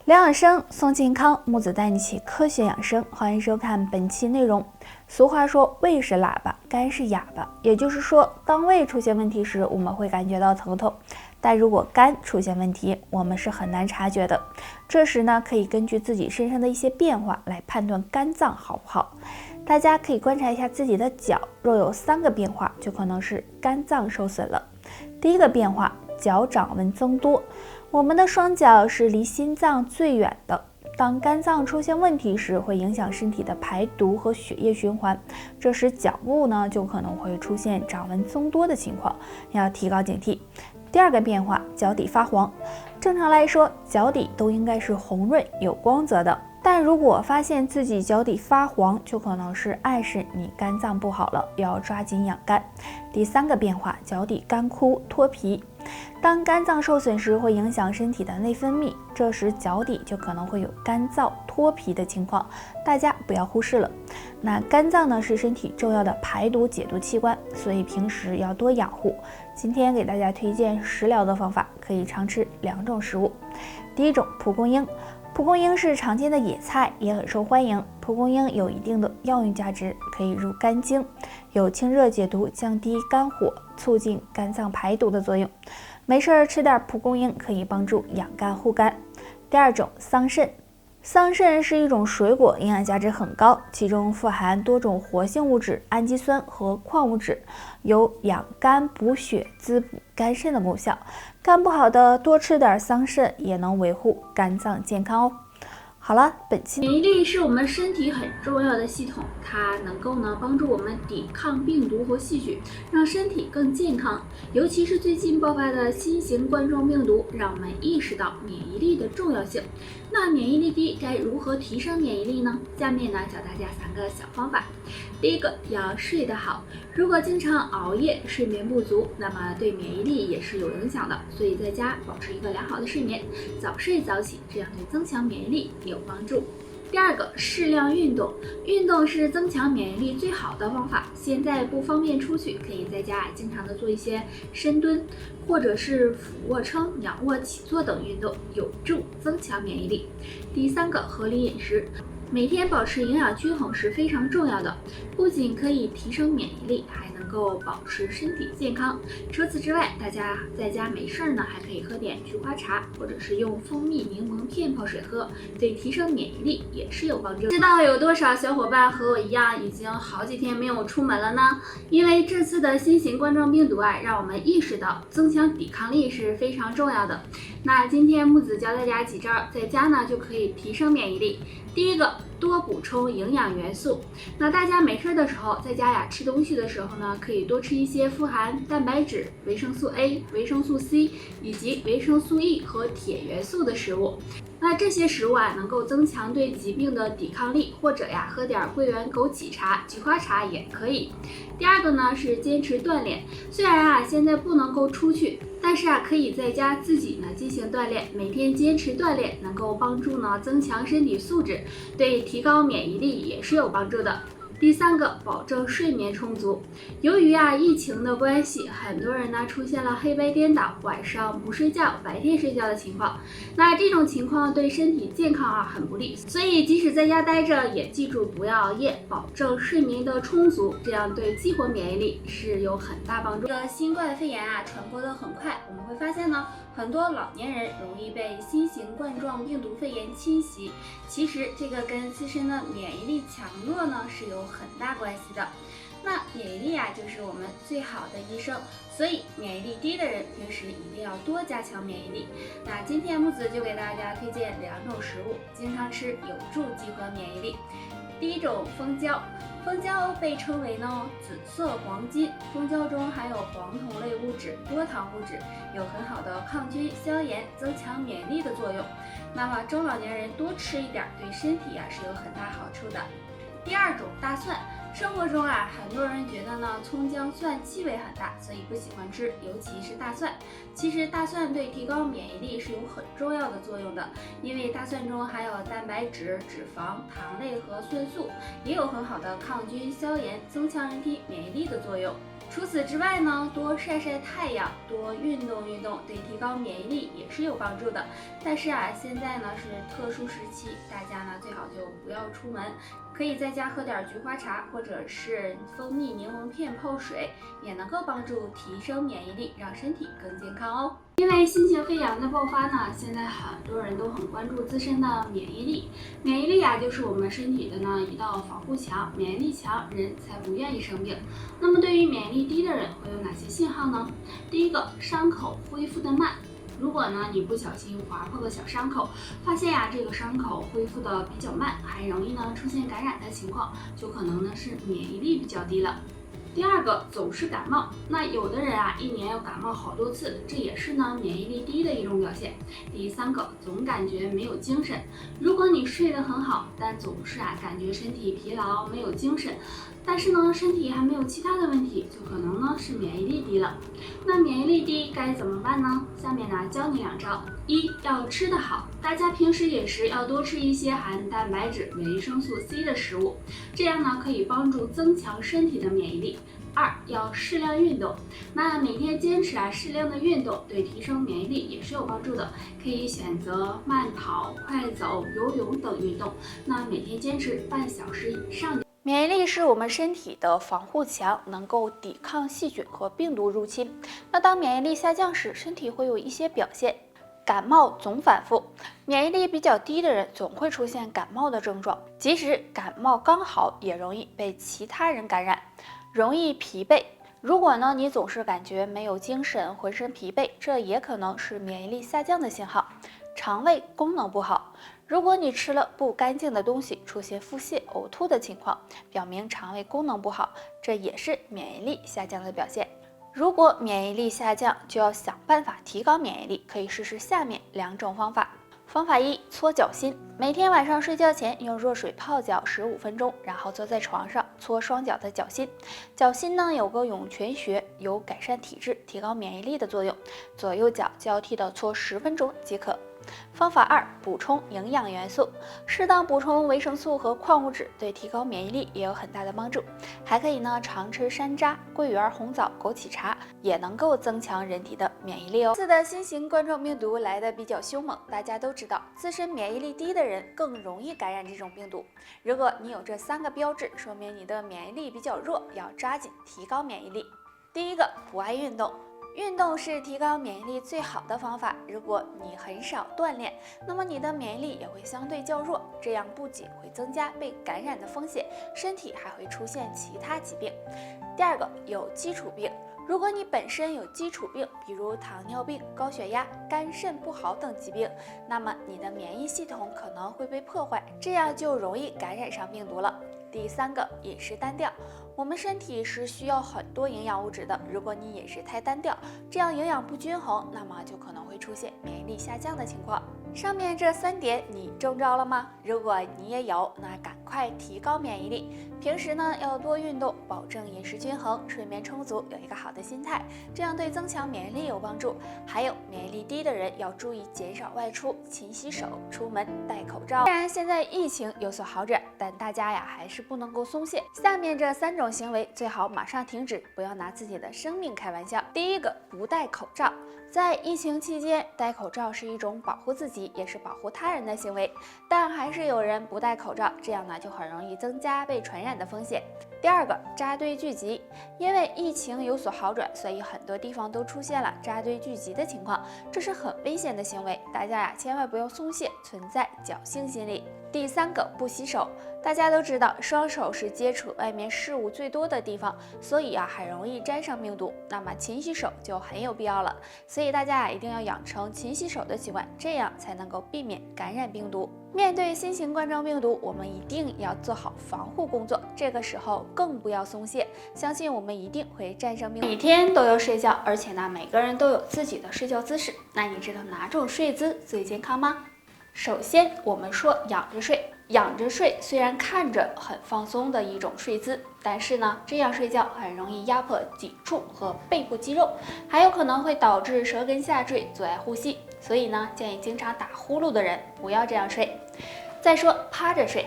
聊养生，送健康，木子带你一起科学养生，欢迎收看本期内容。俗话说，胃是喇叭，肝是哑巴，也就是说，当胃出现问题时，我们会感觉到疼痛，但如果肝出现问题，我们是很难察觉的。这时呢，可以根据自己身上的一些变化来判断肝脏好不好。大家可以观察一下自己的脚，若有3个变化，就可能是肝脏受损了。第一个变化，脚掌纹增多。我们的双脚是离心脏最远的，当肝脏出现问题时，会影响身体的排毒和血液循环，这时脚部呢就可能会出现掌纹增多的情况，要提高警惕。第二个变化，脚底发黄。正常来说，脚底都应该是红润有光泽的，但如果发现自己脚底发黄，就可能是暗示你肝脏不好了，要抓紧养肝。第三个变化，脚底干枯脱皮。当肝脏受损时，会影响身体的内分泌，这时脚底就可能会有干燥脱皮的情况，大家不要忽视了。那肝脏呢是身体重要的排毒解毒器官，所以平时要多养护。今天给大家推荐食疗的方法，可以常吃2种食物。第一种，蒲公英。蒲公英是常见的野菜，也很受欢迎。蒲公英有一定的药用价值，可以入肝经，有清热解毒、降低肝火、促进肝脏排毒的作用。没事吃点蒲公英可以帮助养肝护肝。第二种，桑葚。桑葚是一种水果，营养价值很高，其中富含多种活性物质、氨基酸和矿物质，有养肝补血、滋补肝肾的功效。肝不好的多吃点桑葚也能维护肝脏健康哦。好了，本期免疫力是我们身体很重要的系统，它能够帮助我们抵抗病毒和细菌，让身体更健康。尤其是最近爆发的新型冠状病毒，让我们意识到免疫力的重要性。那免疫力低该如何提升免疫力呢？下面教大家3个小方法。第一个，要睡得好。如果经常熬夜、睡眠不足，那么对免疫力也是有影响的。所以在家保持一个良好的睡眠，早睡早起，这样对增强免疫力有帮助。第二个，适量运动。运动是增强免疫力最好的方法。现在不方便出去，可以在家经常的做一些深蹲，或者是俯卧撑、仰卧起坐等运动，有助增强免疫力。第三个，合理饮食。每天保持营养均衡是非常重要的，不仅可以提升免疫力，还能够保持身体健康。除此之外，大家在家没事还可以喝点菊花茶，或者是用蜂蜜柠檬片泡水喝，对提升免疫力也是有帮助。知道有多少小伙伴和我一样已经好几天没有出门了呢？因为这次的新型冠状病毒让我们意识到增强抵抗力是非常重要的。那今天木子教大家几招，在家就可以提升免疫力。第一个，多补充营养元素。那大家没事的时候，在家吃东西的时候可以多吃一些富含蛋白质、维生素 A、维生素 C 以及维生素 E 和铁元素的食物。那这些食物能够增强对疾病的抵抗力，或者喝点桂圆枸杞茶、菊花茶也可以。第二个是坚持锻炼。虽然现在不能够出去，但是可以在家自己进行锻炼，每天坚持锻炼能够帮助增强身体素质，对提高免疫力也是有帮助的。第三个，保证睡眠充足。由于疫情的关系，很多人出现了黑白颠倒，晚上不睡觉，白天睡觉的情况。那这种情况对身体健康很不利，所以即使在家待着，也记住不要熬夜，保证睡眠的充足，这样对激活免疫力是有很大帮助。这个新冠肺炎传播的很快，我们会发现很多老年人容易被新型冠状病毒肺炎侵袭。其实这个跟自身的免疫力强弱是有很大关系的。那免疫力就是我们最好的医生，所以免疫力低的人平时一定要多加强免疫力。那今天木子就给大家推荐2种食物，经常吃有助激活免疫力。第一种，蜂胶。蜂胶被称为紫色黄金，蜂胶中含有黄酮类物质、多糖物质，有很好的抗菌、消炎、增强免疫力的作用。那么中老年人多吃一点，对身体是有很大好处的。第二种，大蒜。生活中啊，很多人觉得呢，葱姜蒜气味很大，所以不喜欢吃，尤其是大蒜。其实大蒜对提高免疫力是有很重要的作用的，因为大蒜中含有蛋白质、脂肪、糖类和蒜素，也有很好的抗菌、消炎、增强人体免疫力的作用。除此之外呢，多晒晒太阳，多运动，对提高免疫力也是有帮助的。但是啊，现在呢是特殊时期，大家呢最好就不要出门，可以在家喝点菊花茶，或者是蜂蜜柠檬片泡水，也能够帮助提升免疫力，让身体更健康哦。因为新型肺炎的爆发呢，现在很多人都很关注自身的免疫力。免疫力啊，就是我们身体的呢一道防护墙，免疫力强，人才不愿意生病。那么对于免疫力低的人会有哪些信号呢？第一个，伤口恢复的慢。如果呢你不小心划破个小伤口，发现呀这个伤口恢复的比较慢，还容易呢出现感染的情况，就可能呢是免疫力比较低了。第二个，总是感冒。那有的人啊，一年要感冒好多次，这也是呢免疫力低的一种表现。第三个，总感觉没有精神。如果你睡得很好，但总是感觉身体疲劳，没有精神，但是呢身体还没有其他的问题，就可能呢是免疫力低了。那免疫力低该怎么办呢？下面呢教你2招。一，要吃得好，大家平时饮食要多吃一些含蛋白质、维生素 C 的食物，这样呢可以帮助增强身体的免疫力。2，要适量运动。那每天坚持适量的运动，对提升免疫力也是有帮助的。可以选择慢跑、快走、游泳等运动。那每天坚持半小时以上。免疫力是我们身体的防护墙，能够抵抗细菌和病毒入侵。那当免疫力下降时，身体会有一些表现。感冒总反复，免疫力比较低的人总会出现感冒的症状，即使感冒刚好，也容易被其他人感染。容易疲惫，如果呢你总是感觉没有精神，浑身疲惫，这也可能是免疫力下降的信号。肠胃功能不好，如果你吃了不干净的东西，出现腹泻、呕吐的情况，表明肠胃功能不好，这也是免疫力下降的表现。如果免疫力下降，就要想办法提高免疫力，可以试试下面2种方法。方法1，搓脚心。每天晚上睡觉前用热水泡脚15分钟，然后坐在床上搓双脚的脚心。脚心呢有个涌泉穴，有改善体质、提高免疫力的作用。左右脚交替的搓10分钟即可。方法2，补充营养元素。适当补充维生素和矿物质，对提高免疫力也有很大的帮助。还可以呢常吃山楂、桂圆、红枣、枸杞茶，也能够增强人体的免疫力哦。这次的新型冠状病毒来得比较凶猛，大家都知道，自身免疫力低的人更容易感染这种病毒。如果你有这3个标志，说明你的免疫力比较弱，要抓紧提高免疫力。第一个，不爱运动。运动是提高免疫力最好的方法。如果你很少锻炼，那么你的免疫力也会相对较弱，这样不仅会增加被感染的风险，身体还会出现其他疾病。第二个，有基础病。如果你本身有基础病，比如糖尿病、高血压、肝肾不好等疾病，那么你的免疫系统可能会被破坏，这样就容易感染上病毒了。第三个，饮食单调。我们身体是需要很多营养物质的，如果你饮食太单调，这样营养不均衡，那么就可能会出现免疫力下降的情况。上面这3点你中招了吗？如果你也有，那赶快提高免疫力。平时呢要多运动，保证饮食均衡，睡眠充足，有一个好的心态，这样对增强免疫力有帮助。还有免疫力低的人要注意减少外出，勤洗手，出门戴口罩。虽然现在疫情有所好转，但大家还是不能够松懈。下面这3种行为最好马上停止，不要拿自己的生命开玩笑。第一个，不戴口罩。在疫情期间，戴口罩是一种保护自己，也是保护他人的行为，但还是有人不戴口罩，这样呢就很容易增加被传染的风险。第二个，扎堆聚集。因为疫情有所好转，所以很多地方都出现了扎堆聚集的情况，这是很危险的行为，大家千万不要松懈，存在侥幸心理。第三个，不洗手。大家都知道，双手是接触外面事物最多的地方，所以很容易沾上病毒。那么勤洗手就很有必要了。所以大家一定要养成勤洗手的习惯，这样才能够避免感染病毒。面对新型冠状病毒，我们一定要做好防护工作，这个时候更不要松懈，相信我们一定会战胜病毒。每天都要睡觉，而且呢，每个人都有自己的睡觉姿势。那你知道哪种睡姿最健康吗？首先，我们说仰着睡。仰着睡虽然看着很放松的一种睡姿，但是呢，这样睡觉很容易压迫脊柱和背部肌肉，还有可能会导致舌根下坠，阻碍呼吸。所以呢，建议经常打呼噜的人不要这样睡。再说趴着睡。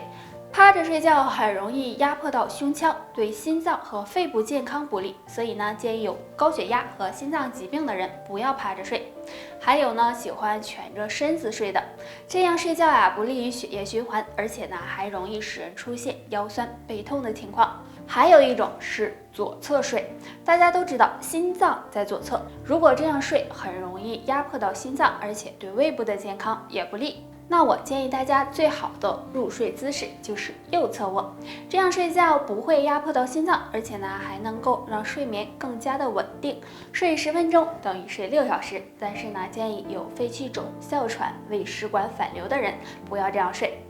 趴着睡觉很容易压迫到胸腔，对心脏和肺部健康不利，所以呢，建议有高血压和心脏疾病的人不要趴着睡。还有呢，喜欢蜷着身子睡的，这样睡觉不利于血液循环，而且呢，还容易使人出现腰酸背痛的情况。还有一种是左侧睡，大家都知道心脏在左侧，如果这样睡，很容易压迫到心脏，而且对胃部的健康也不利。那我建议大家最好的入睡姿势就是右侧卧，这样睡觉不会压迫到心脏，而且呢还能够让睡眠更加的稳定。睡10分钟等于睡6小时，但是呢建议有肺气肿、哮喘、胃食管反流的人不要这样睡。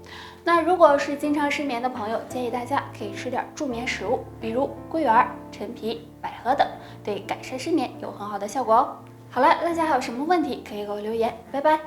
那如果是经常失眠的朋友，建议大家可以吃点助眠食物，比如桂圆、陈皮、百合等，对改善失眠有很好的效果哦。好了，大家还有什么问题可以给我留言，拜拜。